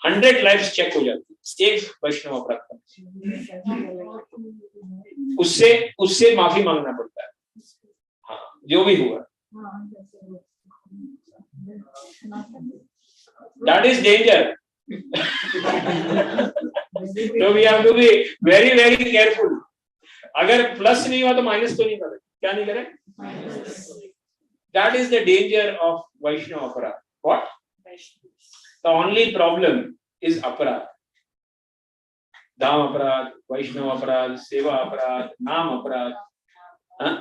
100 लाइफ चेक हो जाती एक वैष्णव अपराध. उससे माफी मांगना पड़ता है. हाँ, जो भी हुआ. That is danger. So we have to be very very careful. अगर प्लस नहीं हुआ तो माइनस तो नहीं करें. क्या नहीं करें? That is the danger of Vaishnava aparadh. What? The only problem is aparadh. Dham aparadh, Vaishnava aparadh, Seva aparadh, Naam aparadh. Huh?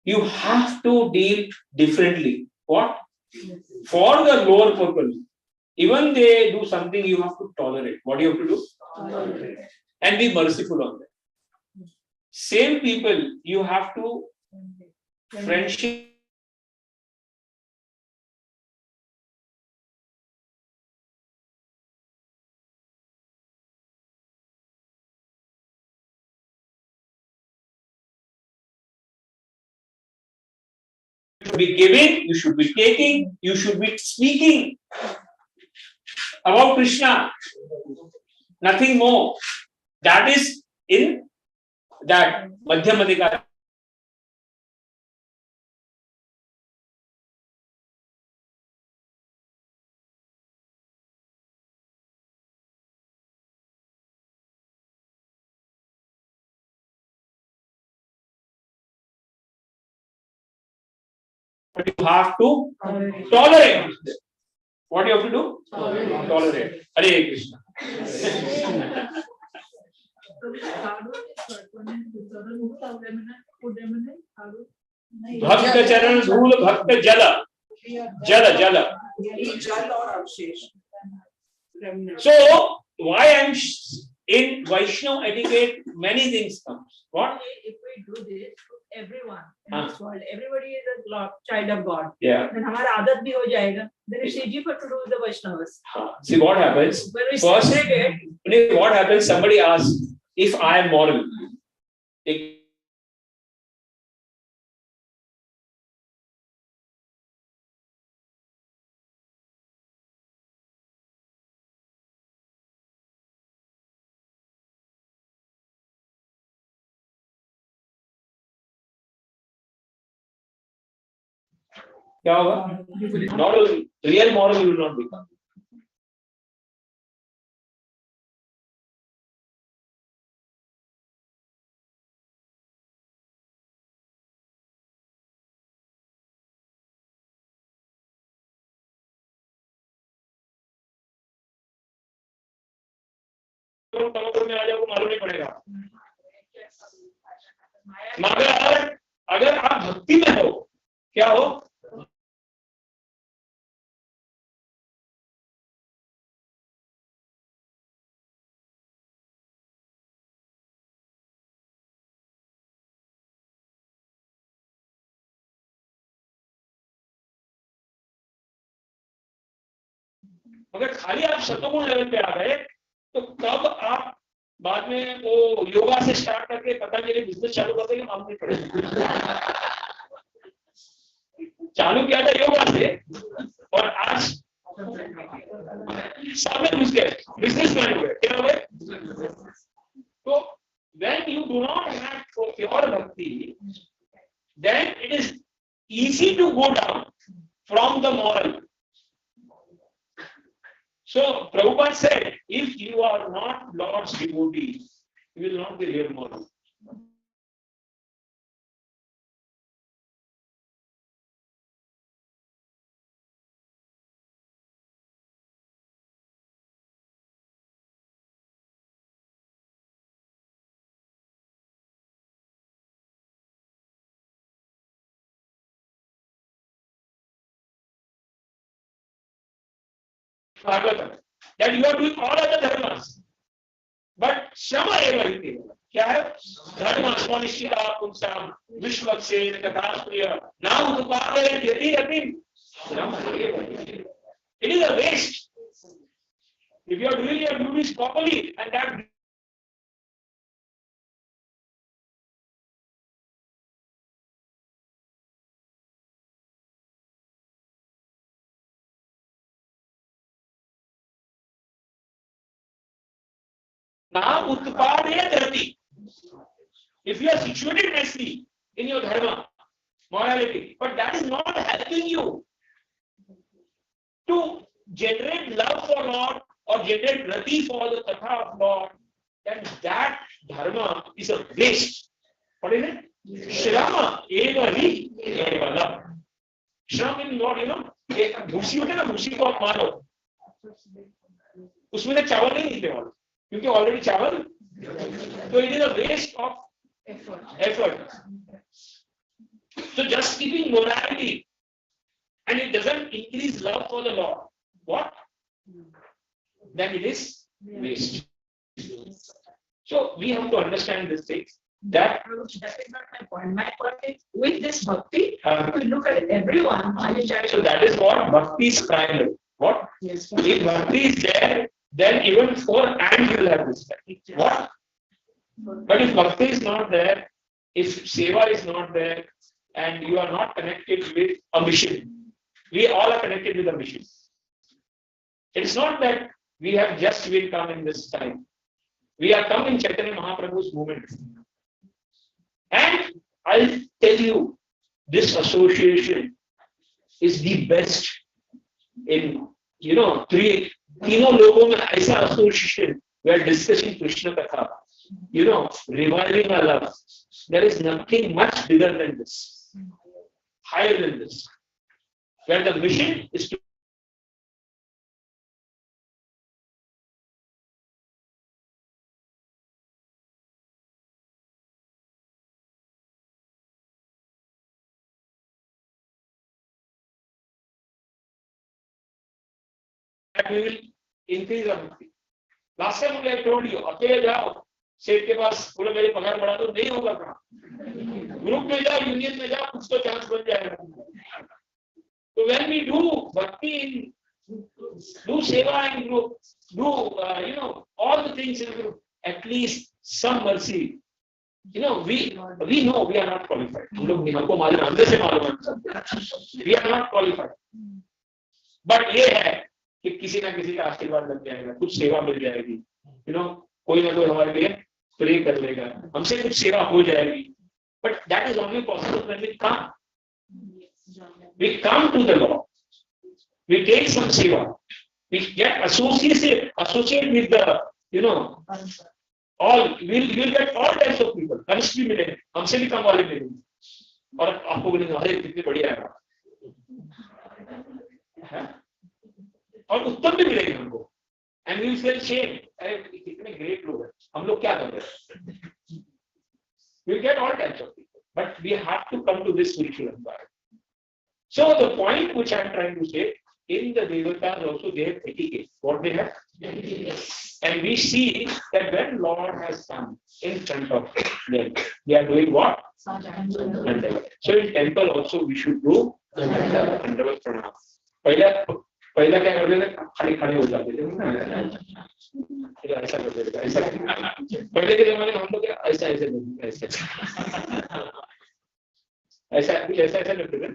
You have to deal differently. What? For the lower purpose. Even they do something, you have to tolerate. What do you have to do? Tolerate. And be merciful on them. Same people, you have to friendship. You should be giving, you should be taking, you should be speaking about Krishna. Nothing more. That is in that Madhyam Adhikar. But you have to tolerate. What do you have to do? Tolerate. Hare Krishna. भक्त चरण धूल भक्त जल जल जल. So why I'm in Vaishnava etiquette, many things comes. What? If we do this, everyone in this world, everybody is a child of God. Yeah. Then हमारा आदत भी हो जाएगा. Then it's easy for to do the Vaishnavas. See what happens. When we First, separate, what happens? Somebody asks if I am moral. क्या होगा? Moral, real moral you will not become. में आ जाओ मालूम नहीं पड़ेगा. मगर अगर आप भक्ति में हो, क्या हो? अगर खाली आप शतगुण लेवल पे आ गए तो कब आप बाद में वो योगा से स्टार्ट करके पतंजलि बिजनेस चालू कर देंगे मालूम नहीं पड़ेगा। चालू किया था योगा से और आज सब में घुस गए, बिजनेसमैन हुए, क्या हुए? तो when you do not have pure bhakti, then it is easy to go down from the moral. So Prabhupada said, if you are not Lord's devotee, you will not be real moral. Bhagwatam, that you are doing all other dharmas, but Shama eva iti. क्या है? धर्म स्वनिष्ठिता पुंसाम विश्वक्षेण तथास्त्रिय नाम उत्पादय यति यति श्रम एव iti. It is a waste. If you are doing your duties properly and that नाम उत्पादय धरती. If you are situated nicely in your dharma, morality, but that is not helping you to generate love for Lord or generate rati for the Tatha of Lord, then that dharma is a waste. What is it? Shrama eva hi eva love. Shram in Lord, एक भूसी होते ना, भूसी को आप मारो, उसमें से चावल नहीं निकले वाले, क्योंकि ऑलरेडी चावल, तो it is a waste of effort. So just keeping morality and it doesn't increase love for the Lord, what? Then it is waste. So we have to understand this thing. That is not my point. My point is with this bhakti, we look at everyone. So that is what bhakti is primary. What? Yes. If bhakti is there, then even for ants will have respect. What? But if bhakti is not there, if seva is not there, and you are not connected with a mission, we all are connected with a mission. It's not that we have just been come in this time. We are come in Chaitanya Mahaprabhu's movement. And I'll tell you, this association is the best in, तीनों लोगों में ऐसा association where discussing Krishna Katha, reviving our love. There is nothing much bigger than this, higher than this, where the mission is to we will increase our bhakti. Last time I told you, अकेले जाओ सेठ के पास, बोलो मेरी पगार बढ़ा दो, नहीं होगा कहाँ. ग्रुप में जाओ, यूनियन में जाओ, कुछ तो चांस बन जाएगा. So when we do bhakti, do seva in group, do all the things in group, at least some mercy. We know we are not qualified. हमको मालूम, अंदर से मालूम है. We are not qualified. But ये है कि किसी ना किसी का आशीर्वाद लग जाएगा, कुछ सेवा मिल जाएगी. कोई ना कोई हमारे लिए प्रे कर लेगा, हमसे कुछ सेवा हो जाएगी. But that is only possible when we come. We come to the Lord. We take some seva. We get associated with the, all. We'll get all types of people. कनिष्ठ भी मिलेंगे, हमसे भी कम वाले मिलेंगे. और आपको बोलेंगे, अरे कितने बढ़िया है. और उत्तम भी मिलेंगे हमको. And we will feel shame. अरे कितने great लोग हैं, हम लोग क्या कर रहे हैं? We'll get all types of people. But we have to come to this spiritual environment. So the point which I am trying to say, in the Devatas also they have etiquette. What they have? And we see that when Lord has come in front of them, they are doing what? So in temple also we should do Dandavat Pranam. पहले पहला क्या करते थे, खाली खड़े हो जाते थे ना, ऐसा करते थे, ऐसा पहले के जमाने में हम लोग ऐसा ऐसे ऐसा ऐसा ऐसा ऐसा करते थे,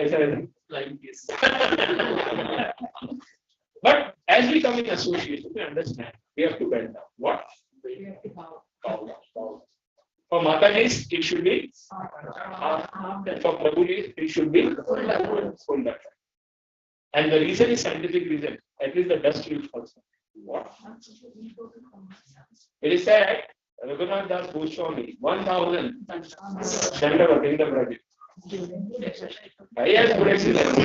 ऐसा like this. But as we come in association, we understand we have to bend down. What? Bow. For Mataji's, it should be for Prabhuji's, it should be full up. And the reason is scientific reason. At least the dust will fall. What? It is said, Raghunath Das Goswami, 1000 Dandavat in the project. I have good experience.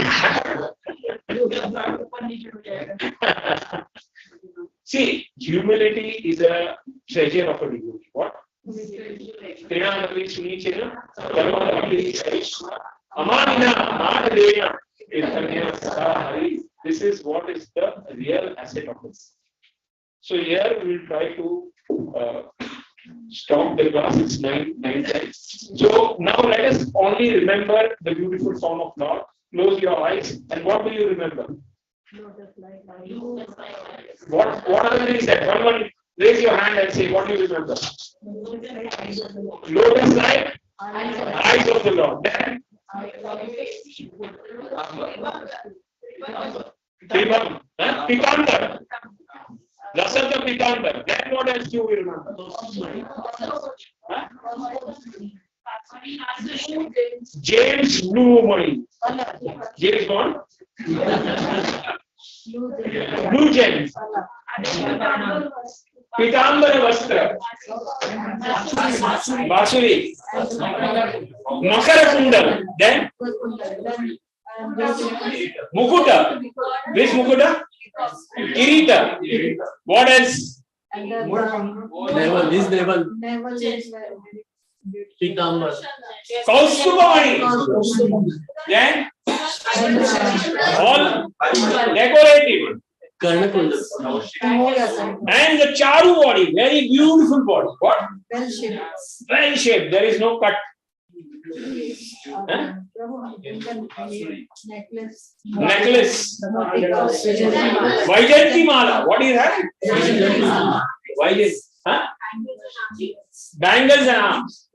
See, humility is a treasure of a devotee. What? This is what is the real asset of us. So here we will try to stop the class. It's 9 times. So now let us only remember the beautiful form of Lord. Close your eyes, and what do you remember? What other things that one raise your hand and say, what do you remember? Lotus like eyes of the Lord. Then Pikantar. Rasata Pikantar. Then what else do you remember? James Blue Money. James Bond? Blue Gems. Pitambara Vastra. Basuri. Makara Kundal. Then Mukuta. Which Mukuta? Kirita. What else? Never. Pitambar. Kaustubhani. Then all decorative. Karnakunda. And the charu body, very beautiful body. What? Well shaped. Well shaped. There is no cut. Necklace. Vaijayanti Mala. What is that? Vaijayanti. Huh? Bangles and arms.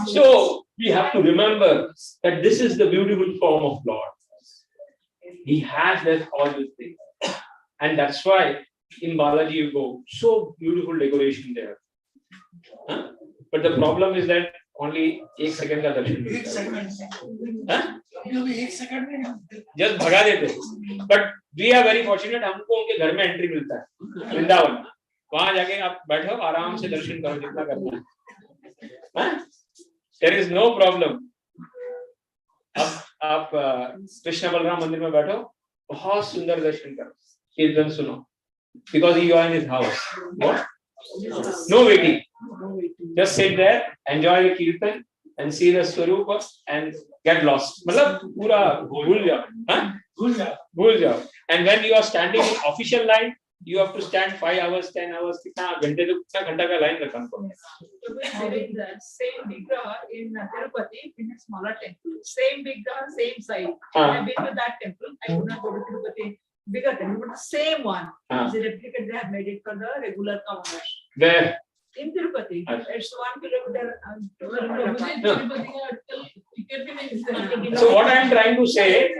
So we have to remember that this is the beautiful form of Lord. He has that all these things. And that's why in Balaji you go, so beautiful decoration there. Huh? But the problem is that only 1 second का दर्शन मिलता है. Just भगा देते. But we are very fortunate, हमको उनके घर में entry मिलता है वृंदावन. वहां जाके आप बैठो आराम से दर्शन करो जितना करना है. There is no problem. अब आप कृष्ण बलराम मंदिर में बैठो, बहुत सुंदर दर्शन करो, कीर्तन सुनो, because you are in his house. What? No waiting. Just sit there, enjoy the kirtan, and see the swarupa and get lost. मतलब पूरा भूल जाओ, भूल जाओ. And when you are standing in official line, you have to stand 5 hours, 10 hours. कितना घंटे तो कितना घंटा का लाइन रखना पड़ता है. Same Vigraha in Tirupati in a smaller temple. Same Vigraha, same size. I have been to that temple. I could not go to Tirupati. Bigger temple, but the same one. It's a replicate. They have made it for the regular commoners. Where? In Tirupati. It's 1 kilometer. So what I am trying to say,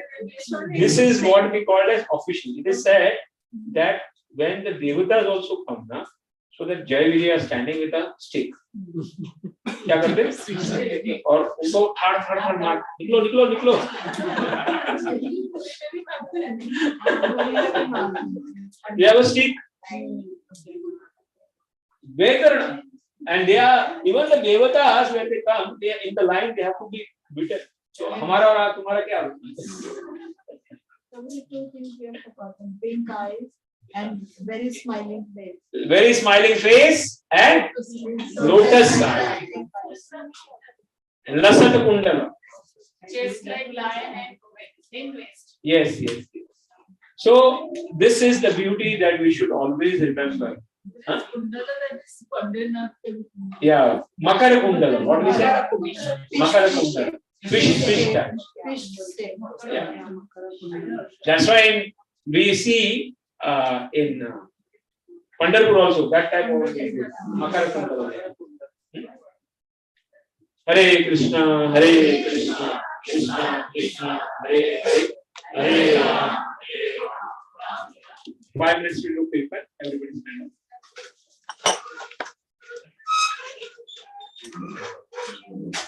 this is what we call as official. It is said that when the devatas also come, na, so that Jai Vijay are standing with a stick. क्या करते हैं? और उनको ठाड़ मार, निकलो. They have a stick. Vekarna. And they are, even the devatas when they come, they are in the line, they have to be beaten. So हमारा और तुम्हारा क्या होता है? Pink eyes and very smiling face. Very smiling face and lotus eye. Lasat kundala. Just like lion and in waist. Yes. So this is the beauty that we should always remember. Huh? Yeah, Makara Kundala. What we say? Makara Kundala. Fish type. Fish stain. Yeah. That's why we see in Pandharpur also that type of Makara Kunda. Hare Krishna, Krishna Krishna, Hare Hare, Hare Rama. 5 minutes we look paper. Everybody stand up.